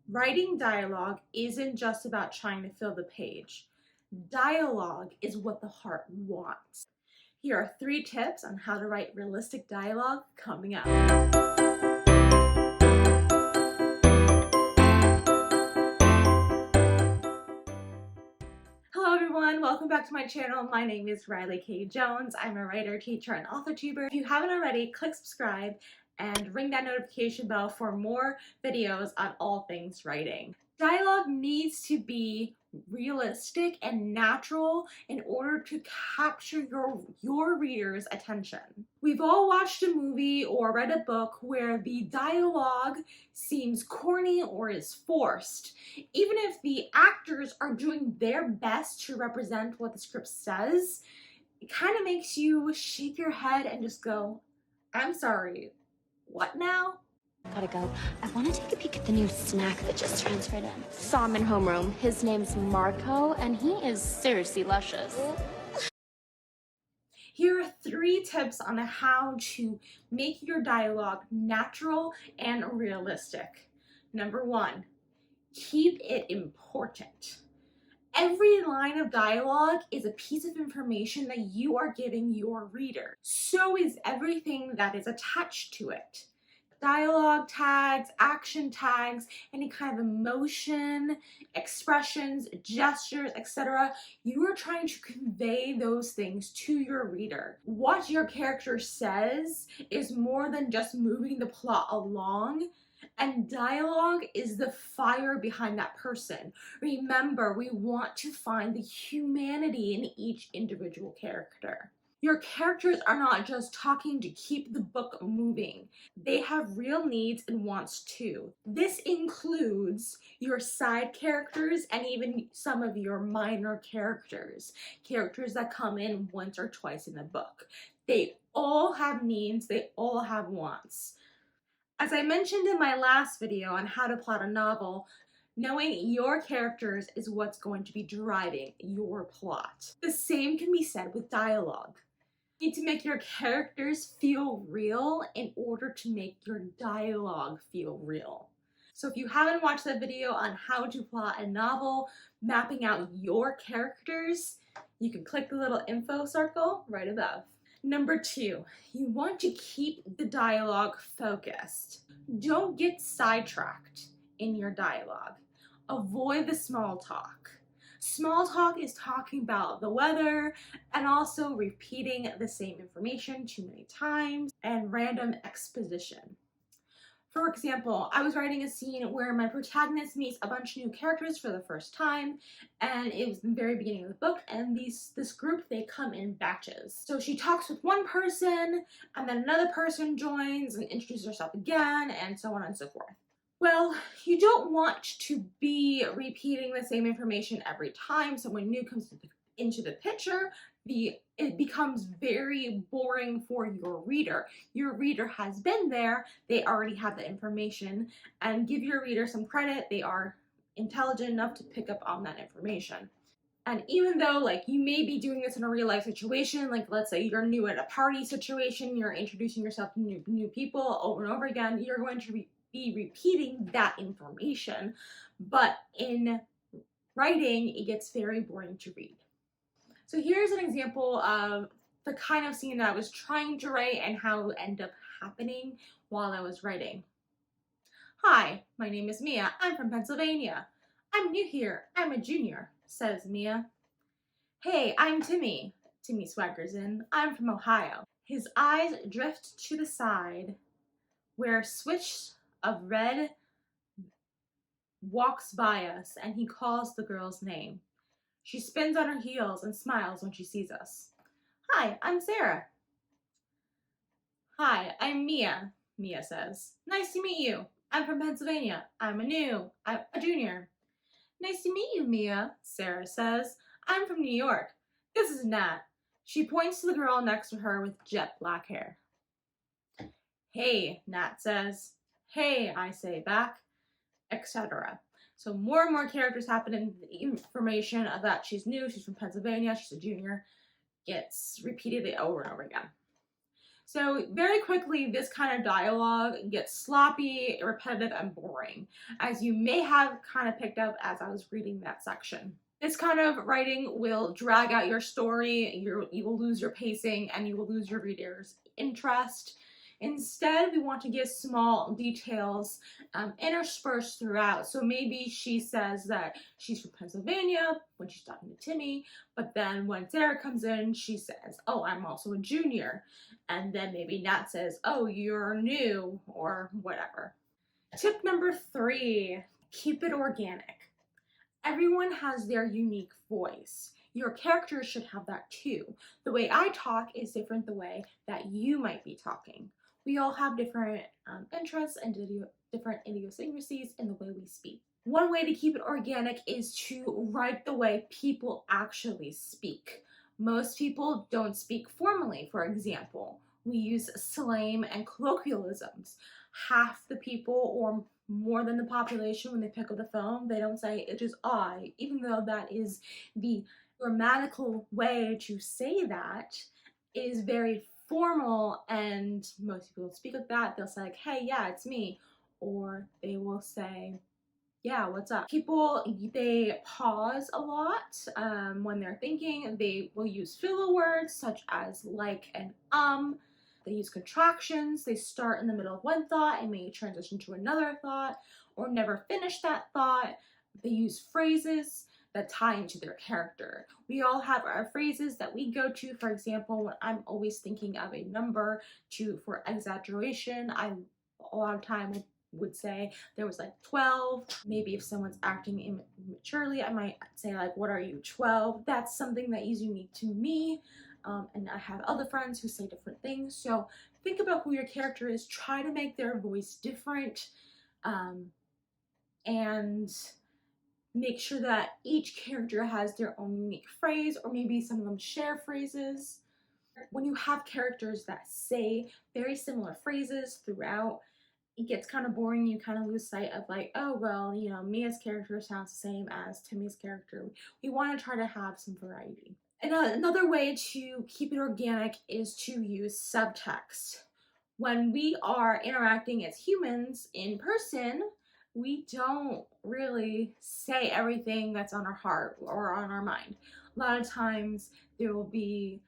Writing dialogue isn't just about trying to fill the page. Dialogue is what the heart wants. Here are 3 tips on how to write realistic dialogue coming up. Hello everyone, welcome back to my channel. My name is Riley K. Jones. I'm a writer, teacher, and author tuber. If you haven't already, click subscribe and ring that notification bell for more videos on all things writing. Dialogue needs to be realistic and natural in order to capture your reader's attention. We've all watched a movie or read a book where the dialogue seems corny or is forced. Even if the actors are doing their best to represent what the script says, it kind of makes you shake your head and just go, I'm sorry, what now? Gotta go. I want to take a peek at the new snack that just transferred in. Saw him in homeroom. His name's Marco, and he is seriously luscious. Here are 3 tips on how to make your dialogue natural and realistic. Number 1, keep it important. Every line of dialogue is a piece of information that you are giving your reader. So is everything that is attached to it. Dialogue tags, action tags, any kind of emotion, expressions, gestures, etc. You are trying to convey those things to your reader. What your character says is more than just moving the plot along, and dialogue is the fire behind that person. Remember, we want to find the humanity in each individual character. Your characters are not just talking to keep the book moving. They have real needs and wants too. This includes your side characters and even some of your minor characters. Characters that come in once or twice in the book. They all have needs, they all have wants. As I mentioned in my last video on how to plot a novel, knowing your characters is what's going to be driving your plot. The same can be said with dialogue. You need to make your characters feel real in order to make your dialogue feel real. So if you haven't watched that video on how to plot a novel, mapping out your characters, you can click the little info circle right above. Number 2, you want to keep the dialogue focused. Don't get sidetracked in your dialogue. Avoid the small talk. Small talk is talking about the weather and also repeating the same information too many times and random exposition. For example, I was writing a scene where my protagonist meets a bunch of new characters for the first time, and it was the very beginning of the book, and this group, they come in batches. So she talks with one person, and then another person joins and introduces herself again, and so on and so forth. Well, you don't want to be repeating the same information every time someone new comes into the picture. It becomes very boring for your reader. Your reader has been there, they already have the information, and give your reader some credit, they are intelligent enough to pick up on that information. And even though you may be doing this in a real life situation, let's say you're new at a party situation, you're introducing yourself to new people over and over again, you're going to be repeating that information, but in writing, it gets very boring to read. So here's an example of the kind of scene that I was trying to write and how it ended up happening while I was writing. Hi, my name is Mia. I'm from Pennsylvania. I'm new here. I'm a junior, says Mia. Hey, I'm Timmy. Timmy swaggers in. I'm from Ohio. His eyes drift to the side where a switch of red walks by us, and he calls the girl's name. She spins on her heels and smiles when she sees us. Hi, I'm Sarah. Hi, I'm Mia, Mia says. Nice to meet you. I'm from Pennsylvania. I'm a junior. Nice to meet you, Mia, Sarah says. I'm from New York. This is Nat. She points to the girl next to her with jet black hair. Hey, Nat says. Hey, I say back, etc. So more and more characters happen, and the information of that she's new, she's from Pennsylvania, she's a junior, gets repeated over and over again. So very quickly, this kind of dialogue gets sloppy, repetitive, and boring, as you may have kind of picked up as I was reading that section. This kind of writing will drag out your story, you will lose your pacing, and you will lose your reader's interest. Instead, we want to give small details interspersed throughout. So maybe she says that she's from Pennsylvania when she's talking to Timmy, but then when Sarah comes in, she says, "Oh, I'm also a junior." And then maybe Nat says, "Oh, you're new," or whatever. Tip number 3, keep it organic. Everyone has their unique voice. Your characters should have that too. The way I talk is different the way that you might be talking. We all have different interests and different idiosyncrasies in the way we speak. One way to keep it organic is to write the way people actually speak. Most people don't speak formally, for example. We use slang and colloquialisms. Half the people, or more than the population, when they pick up the phone, they don't say "it is I," even though that is the grammatical way to say that. It is very formal, and most people speak like that. They'll say like, "Hey, yeah, it's me," or they will say, "Yeah, what's up?" People, they pause a lot when they're thinking. They will use filler words such as like and They use contractions. They start in the middle of one thought and may transition to another thought or never finish that thought. They use phrases that tie into their character. We all have our phrases that we go to. For example, when I'm always thinking of a number for exaggeration, I a lot of time would say there was like 12. Maybe if someone's acting immaturely, I might say like, "What are you, 12?" That's something that is unique to me. And I have other friends who say different things. So think about who your character is. Try to make their voice different, and make sure that each character has their own unique phrase, or maybe some of them share phrases. When you have characters that say very similar phrases throughout, it gets kind of boring. You kind of lose sight of like, oh, well, Mia's character sounds the same as Timmy's character. We want to try to have some variety. And another way to keep it organic is to use subtext. When we are interacting as humans in person, we don't really say everything that's on our heart or on our mind. A lot of times there will be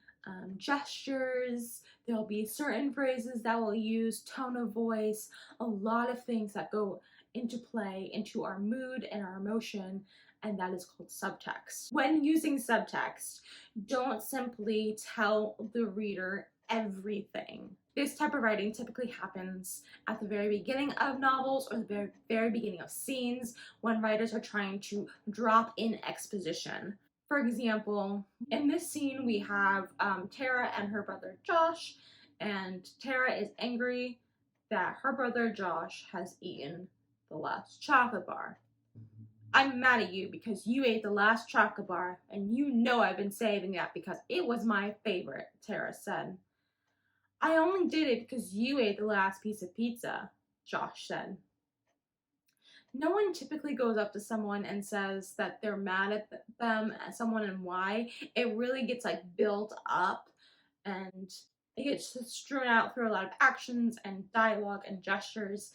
gestures, there'll be certain phrases that we'll use, tone of voice, a lot of things that go into play into our mood and our emotion, and that is called subtext. When using subtext, don't simply tell the reader everything. This type of writing typically happens at the very beginning of novels or the very, very beginning of scenes when writers are trying to drop in exposition. For example, in this scene we have Tara and her brother Josh, and Tara is angry that her brother Josh has eaten the last chocolate bar. "I'm mad at you because you ate the last chocolate bar, and you know I've been saving that because it was my favorite," Tara said. "I only did it because you ate the last piece of pizza," Josh said. No one typically goes up to someone and says that they're mad at them, at someone, and why. It really gets like built up, and it gets strewn out through a lot of actions and dialogue and gestures.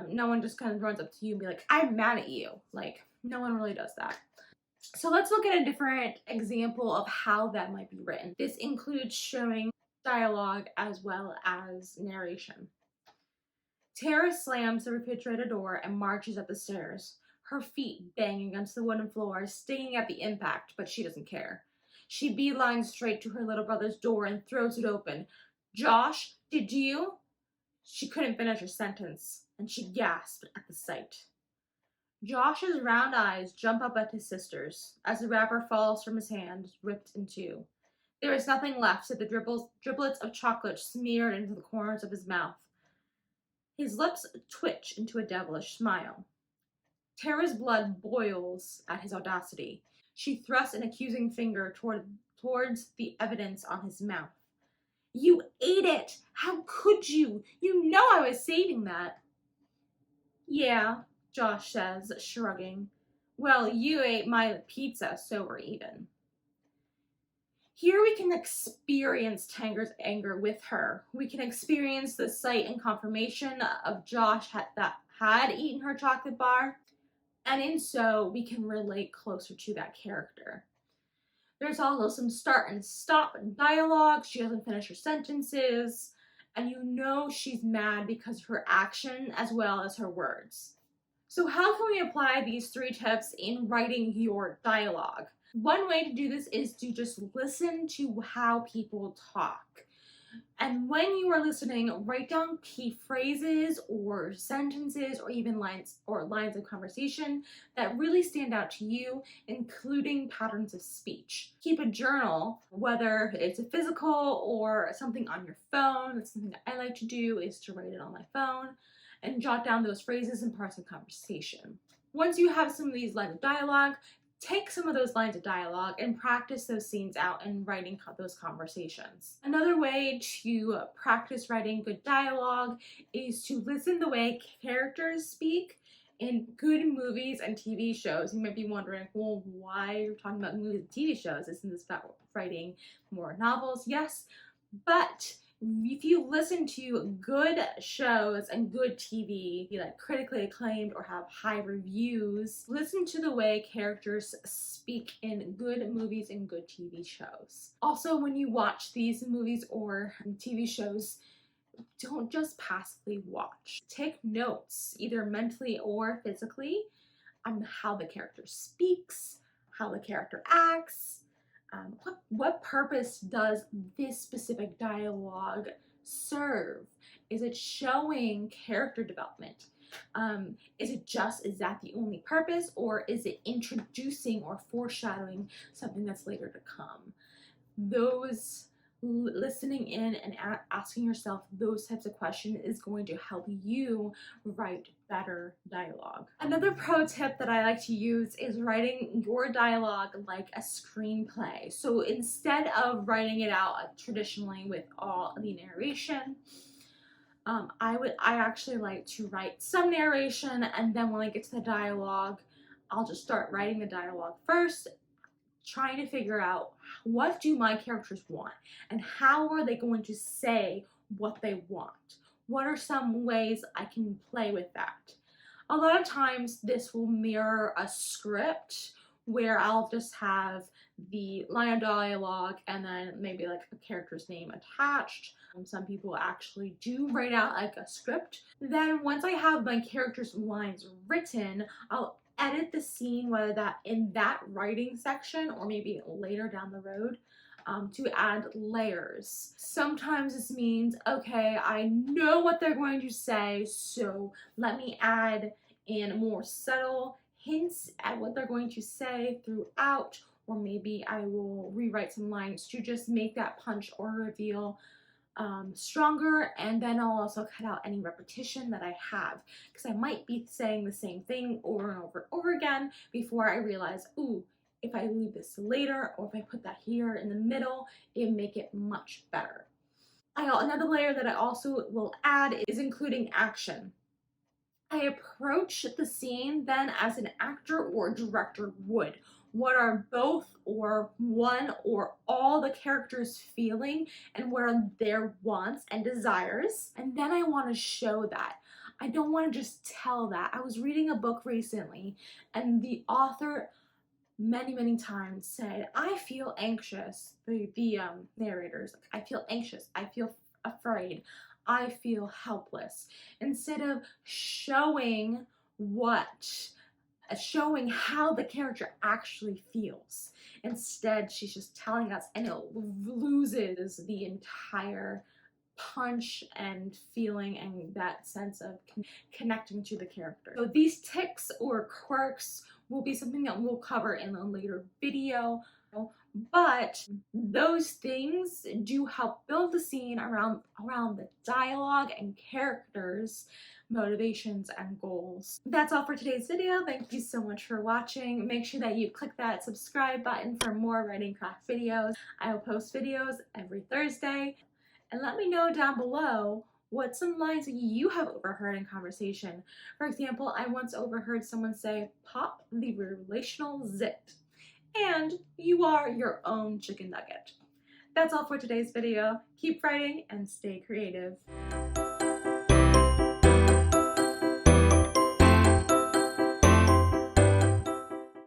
No one just kind of runs up to you and be like, "I'm mad at you." Like, no one really does that. So let's look at a different example of how that might be written. This includes showing dialogue as well as narration. Tara slams the refrigerator door and marches up the stairs, her feet banging against the wooden floor, stinging at the impact, but she doesn't care. She beelines straight to her little brother's door and throws it open. "Josh, did you?" She couldn't finish her sentence, and she gasped at the sight. Josh's round eyes jump up at his sister's as the wrapper falls from his hand, ripped in two. There is nothing left except the driblets of chocolate smeared into the corners of his mouth. His lips twitch into a devilish smile. Tara's blood boils at his audacity. She thrusts an accusing finger towards the evidence on his mouth. "You ate it! How could you? You know I was saving that." "Yeah," Josh says, shrugging. "Well, you ate my pizza, so we're even." Here we can experience Tanger's anger with her. We can experience the sight and confirmation of Josh that had eaten her chocolate bar, and in so we can relate closer to that character. There's also some start and stop dialogue. She doesn't finish her sentences, and you know she's mad because of her action as well as her words. So how can we apply these 3 tips in writing your dialogue? One way to do this is to just listen to how people talk. And when you are listening, write down key phrases or sentences or even lines of conversation that really stand out to you, including patterns of speech. Keep a journal, whether it's a physical or something on your phone. That's something that I like to do, is to write it on my phone and jot down those phrases and parts of conversation. Once you have some of these lines of dialogue, take some of those lines of dialogue and practice those scenes out and writing those conversations. Another way to practice writing good dialogue is to listen the way characters speak in good movies and TV shows. You might be wondering, well, why are you talking about movies and TV shows? Isn't this about writing more novels? Yes, but if you listen to good shows and good TV, like critically acclaimed or have high reviews, listen to the way characters speak in good movies and good TV shows. Also, when you watch these movies or TV shows, don't just passively watch. Take notes, either mentally or physically, on how the character speaks, how the character acts, what purpose does this specific dialogue serve? Is it showing character development? Is that the only purpose, or is it introducing or foreshadowing something that's later to come? Those listening in and asking yourself those types of questions is going to help you write better dialogue. Another pro tip that I like to use is writing your dialogue like a screenplay. So instead of writing it out traditionally with all the narration, I actually like to write some narration, and then when I get to the dialogue, I'll just start writing the dialogue first, trying to figure out what do my characters want and how are they going to say what they want. What are some ways I can play with that? A lot of times this will mirror a script where I'll just have the line of dialogue and then maybe like a character's name attached. Some people actually do write out like a script. Then once I have my character's lines written, I'll edit the scene, whether that in that writing section or maybe later down the road, to add layers. Sometimes this means, okay, I know what they're going to say, so let me add in more subtle hints at what they're going to say throughout, or maybe I will rewrite some lines to just make that punch or reveal stronger, and then I'll also cut out any repetition that I have, because I might be saying the same thing over and over and over again before I realize, ooh, if I leave this later or if I put that here in the middle, it'll make it much better. Another layer that I also will add is including action. I approach the scene then as an actor or director would. What are both or one or all the characters feeling, and what are their wants and desires? And then I want to show that. I don't want to just tell that. I was reading a book recently, and the author many times said, I feel anxious. The narrators, like, I feel anxious, I feel afraid, I feel helpless. Instead of showing how the character actually feels, instead she's just telling us, and it loses the entire punch and feeling and that sense of connecting to the character. So these tics or quirks will be something that we'll cover in a later video, but those things do help build the scene around the dialogue and characters, motivations, and goals. That's all for today's video. Thank you so much for watching. Make sure that you click that subscribe button for more writing craft videos. I will post videos every Thursday. And let me know down below what some lines that you have overheard in conversation. For example, I once overheard someone say, "Pop the relational zit," and you are your own chicken nugget. That's all for today's video. Keep writing and stay creative.